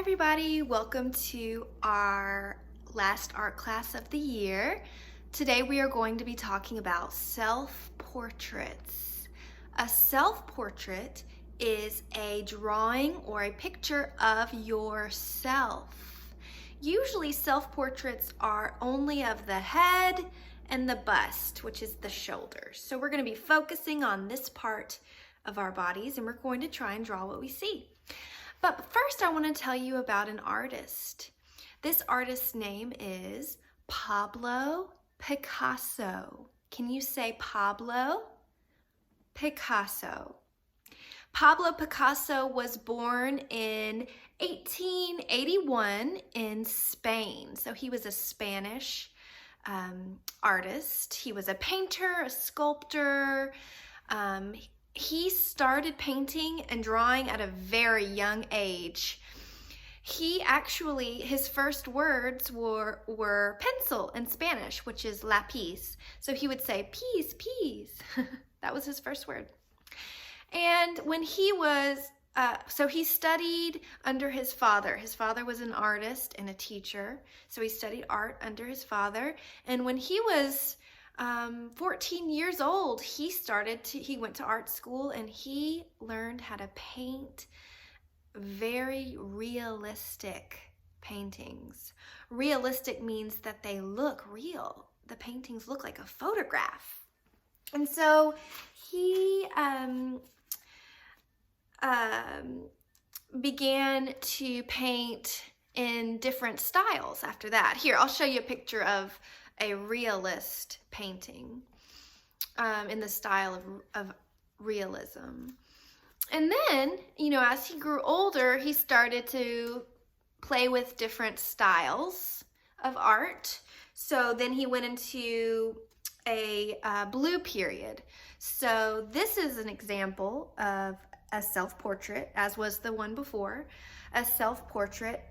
everybody, welcome to our last art class of the year. Today we are going to be talking about self-portraits. A self-portrait is a drawing or a picture of yourself. Usually self-portraits are only of the head and the bust, which is the shoulders. So we're going to be focusing on this part of our bodies and we're going to try and draw what we see. But first I want to tell you about an artist. This artist's name is Pablo Picasso. Can you say Pablo? Picasso. Pablo Picasso was born in 1881 in Spain. So he was a Spanish artist. He was a painter, a sculptor. He started painting and drawing at a very young age. His first words were pencil in Spanish, which is lápiz. So he would say, peas, peas. That was his first word. And when he was, so he studied under his father. His father was an artist and a teacher. So he studied art under his father. And when he was 14 years old, he went to art school and he learned how to paint very realistic paintings. Realistic means that they look real. The paintings look like a photograph. And so he began to paint in different styles after that. Here, I'll show you a picture of a realist painting in the style of realism. And then, as he grew older, he started to play with different styles of art. So then he went into a blue period. So this is an example of a self-portrait, as was the one before, a self-portrait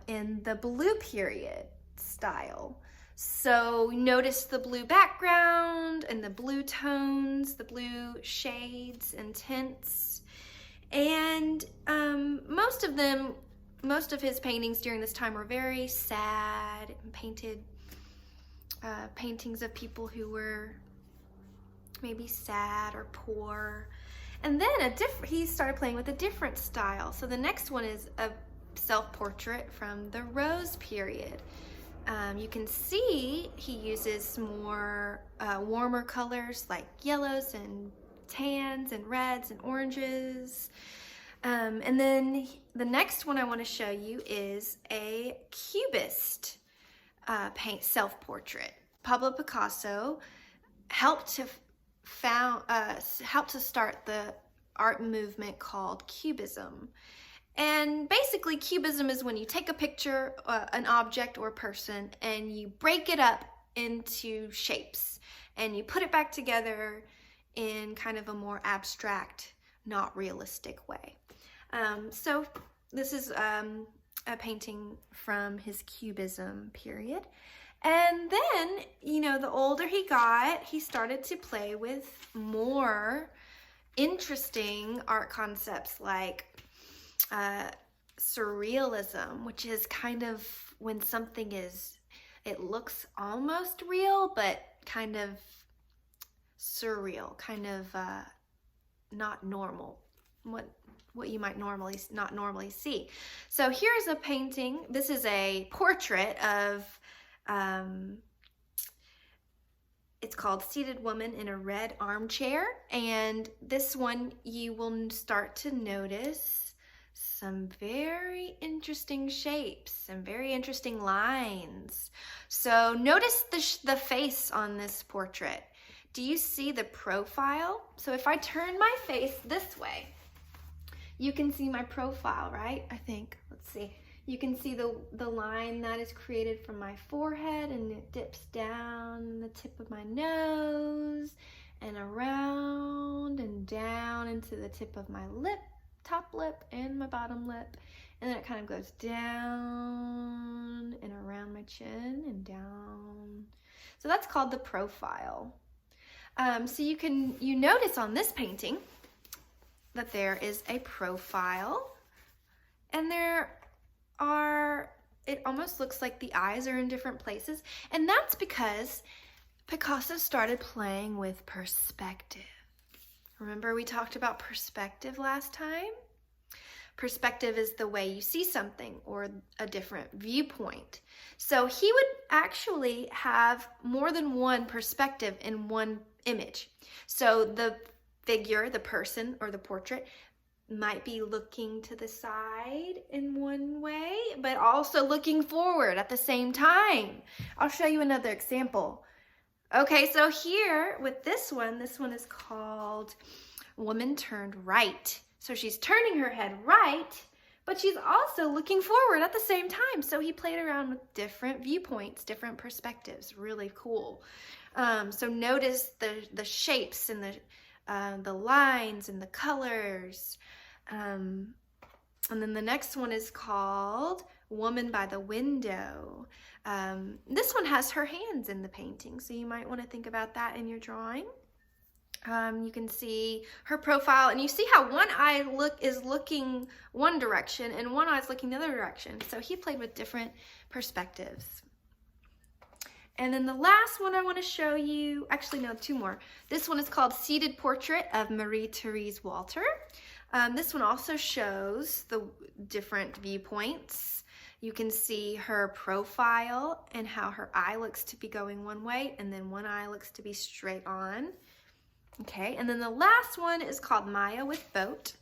in the blue period style. So notice the blue background and the blue tones, the blue shades and tints. And most of his paintings during this time were very sad and paintings of people who were maybe sad or poor. And then he started playing with a different style. So the next one is a self-portrait from the Rose period. You can see he uses more warmer colors like yellows and tans and reds and oranges. And then the next one I want to show you is a Cubist self-portrait. Pablo Picasso helped to start the art movement called Cubism. And basically, Cubism is when you take a picture, an object or a person, and you break it up into shapes, and you put it back together in kind of a more abstract, not realistic way. So this is a painting from his Cubism period. And then, the older he got, he started to play with more interesting art concepts like surrealism, which is kind of when something it looks almost real, but kind of surreal, kind of not normal, what you might not normally see. So here's a painting. This is a portrait of, it's called Seated Woman in a Red Armchair. And this one you will start to notice some very interesting shapes, some very interesting lines. So notice the face on this portrait. Do you see the profile? So if I turn my face this way, you can see my profile, right? I think, let's see. You can see the line that is created from my forehead, and it dips down the tip of my nose and around and down into the tip of my lip, top lip and my bottom lip, and then it kind of goes down and around my chin and down. So that's called the profile. So you notice on this painting that there is a profile, and there are, it almost looks like the eyes are in different places. And that's because Picasso started playing with perspective. Remember we talked about perspective last time? Perspective is the way you see something or a different viewpoint. So he would actually have more than one perspective in one image. So the figure, the person or the portrait might be looking to the side in one way, but also looking forward at the same time. I'll show you another example. Okay, so here with this one is called Woman Turned Right. So she's turning her head right, but she's also looking forward at the same time. So he played around with different viewpoints, different perspectives. Really cool. So notice the shapes and the lines and the colors. And then the next one is called Woman by the Window. This one has her hands in the painting, so you might want to think about that in your drawing. You can see her profile, and you see how one eye is looking one direction and one eye is looking the other direction. So he played with different perspectives. And then the last one I want to show you, actually no, two more. This one is called Seated Portrait of Marie-Therese Walter. This one also shows the different viewpoints. You can see her profile and how her eye looks to be going one way, and then one eye looks to be straight on. Okay, and then the last one is called Maya with Boat.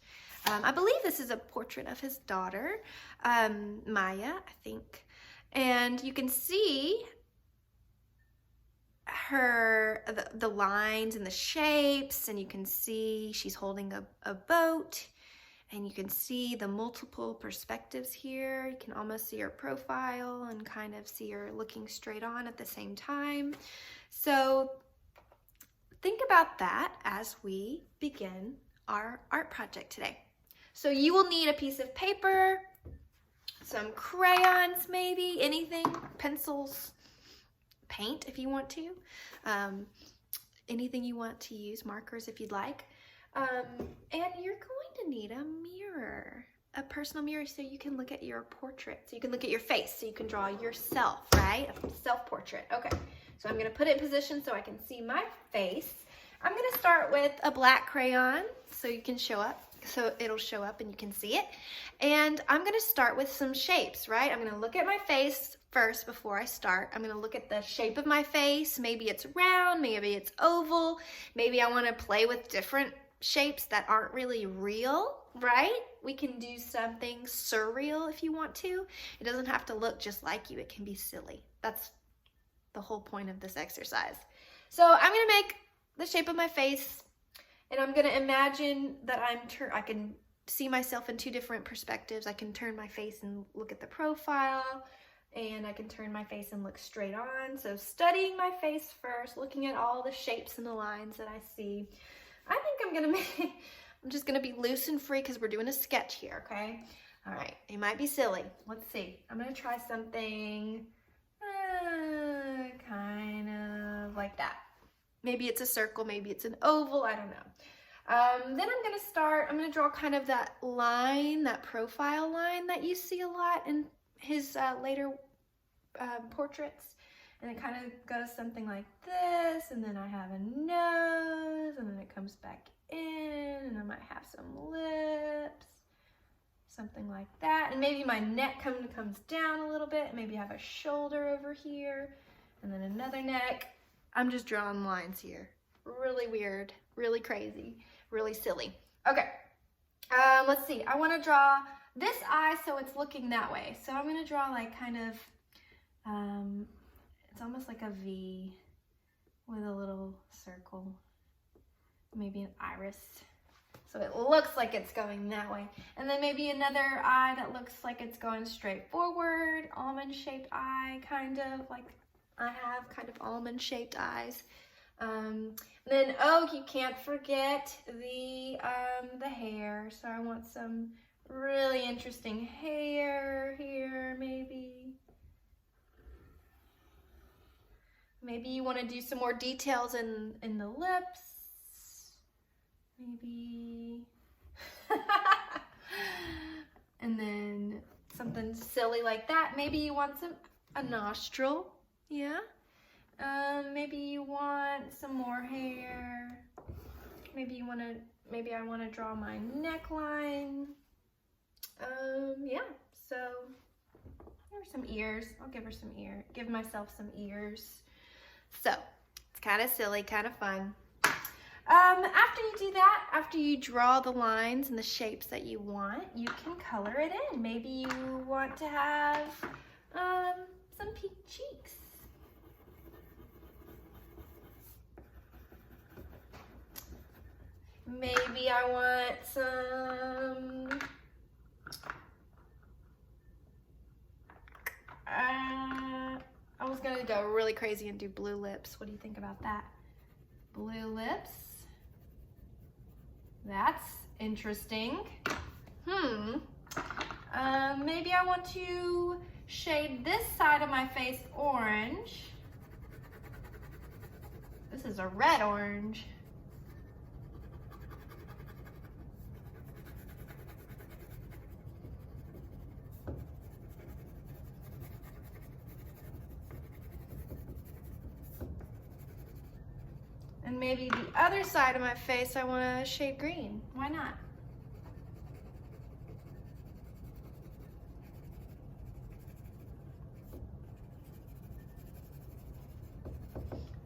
I believe this is a portrait of his daughter, Maya, I think. And you can see the lines and the shapes, and you can see she's holding a boat, and you can see the multiple perspectives here. You can almost see her profile and kind of see her looking straight on at the same time. So think about that as we begin our art project today. So you will need a piece of paper, some crayons maybe, anything, pencils, paint if you want to, anything you want to use, markers if you'd like. And you're going to need a mirror, a personal mirror, so you can look at your portrait, so you can look at your face, so you can draw yourself, right? A self-portrait. Okay, so I'm going to put it in position so I can see my face. I'm going to start with a black crayon so you can show up, so it'll show up and you can see it. And I'm going to start with some shapes, right? I'm going to look at my face first before I start. I'm going to look at the shape of my face. Maybe it's round, maybe it's oval. Maybe I want to play with different shapes that aren't really real, right? We can do something surreal if you want to. It doesn't have to look just like you. It can be silly. That's the whole point of this exercise. So I'm going to make the shape of my face, and I'm going to imagine that I can see myself in two different perspectives. I can turn my face and look at the profile, and I can turn my face and look straight on. So studying my face first, looking at all the shapes and the lines that I see. I think I'm just going to be loose and free because we're doing a sketch here, okay? All right, it might be silly. Let's see. I'm going to try something kind of like that. Maybe it's a circle, maybe it's an oval, I don't know. Then I'm going to draw kind of that line, that profile line that you see a lot in his later portraits. And it kind of goes something like this, and then I have a nose, and then it comes back in, and I might have some lips, something like that. And maybe my neck comes down a little bit, maybe I have a shoulder over here, and then another neck. I'm just drawing lines here. Really weird, really crazy, really silly. Okay, let's see. I want to draw this eye so it's looking that way. So I'm going to draw like kind of, it's almost like a V with a little circle, maybe an iris. So it looks like it's going that way. And then maybe another eye that looks like it's going straight forward, almond-shaped eye, kind of like I have kind of almond-shaped eyes. Then, oh, you can't forget the hair. So I want some really interesting hair here, maybe. Maybe you want to do some more details in the lips. Maybe. And then something silly like that. Maybe you want a nostril, yeah. Maybe you want some more hair. Maybe I want to draw my neckline. Yeah, so here's some ears. I'll give myself some ears. So it's kind of silly, kind of fun. After you do that, after you draw the lines and the shapes that you want, you can color it in. Maybe you want to have some pink cheeks. Maybe I want some I was gonna go really crazy and do blue lips. What do you think about that? Blue lips. That's interesting. Maybe I want to shade this side of my face orange. This is a red orange. And maybe the other side of my face I want to shade green. Why not?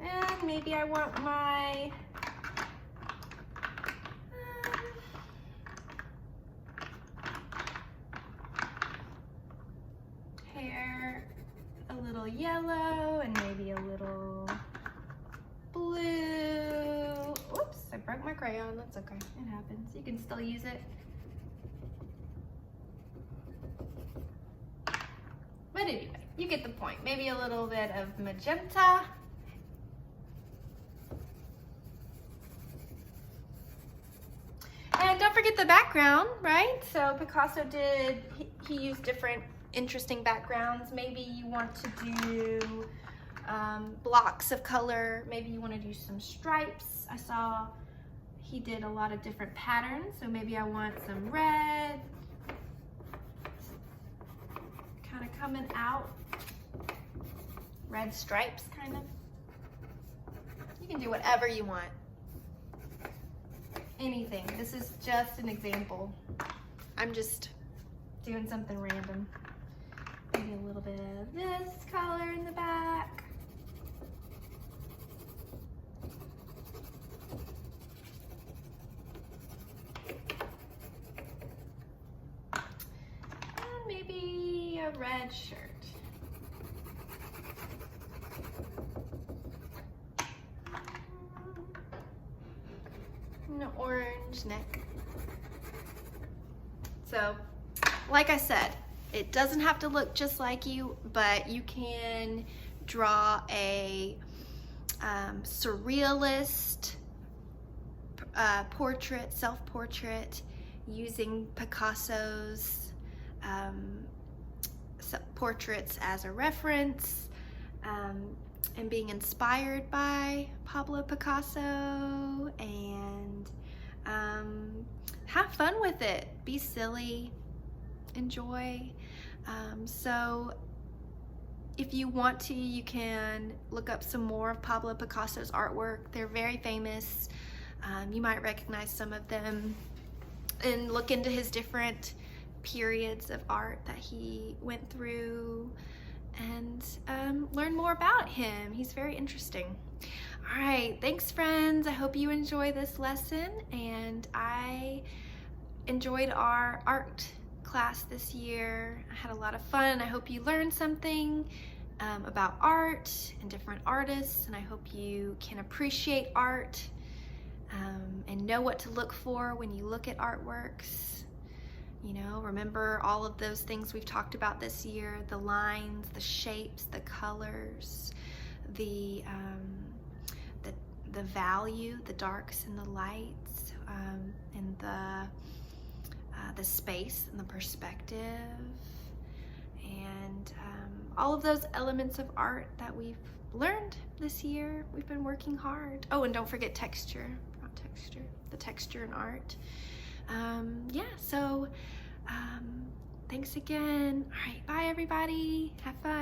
And maybe I want my hair a little yellow and maybe a little blue. Whoops, I broke my crayon. That's okay. It happens. You can still use it. But anyway, you get the point. Maybe a little bit of magenta. And don't forget the background, right? So Picasso he used different interesting backgrounds. Maybe you want to do blocks of color. Maybe you want to do some stripes. I saw he did a lot of different patterns, so maybe I want some red kind of coming out, red stripes kind of. You can do whatever you want, anything. This is just an example. I'm just doing something random. Maybe a little bit of this color in the back. Maybe a red shirt. An orange neck. So, like I said, it doesn't have to look just like you, but you can draw a surrealist portrait, self-portrait, using Picasso's portraits as a reference, and being inspired by Pablo Picasso, and have fun with it. Be silly, enjoy. So if you want to, you can look up some more of Pablo Picasso's artwork. They're very famous. You might recognize some of them, and look into his different periods of art that he went through, and learn more about him. He's very interesting. All right, thanks friends. I hope you enjoy this lesson, and I enjoyed our art class this year. I had a lot of fun. I hope you learned something about art and different artists, and I hope you can appreciate art and know what to look for when you look at artworks. You know, remember all of those things we've talked about this year: the lines, the shapes, the colors, the value, the darks and the lights, and the space and the perspective, and all of those elements of art that we've learned this year. We've been working hard. Oh, and don't forget texture, not texture, the texture in art. Yeah, so Thanks again. All right, bye everybody. Have fun.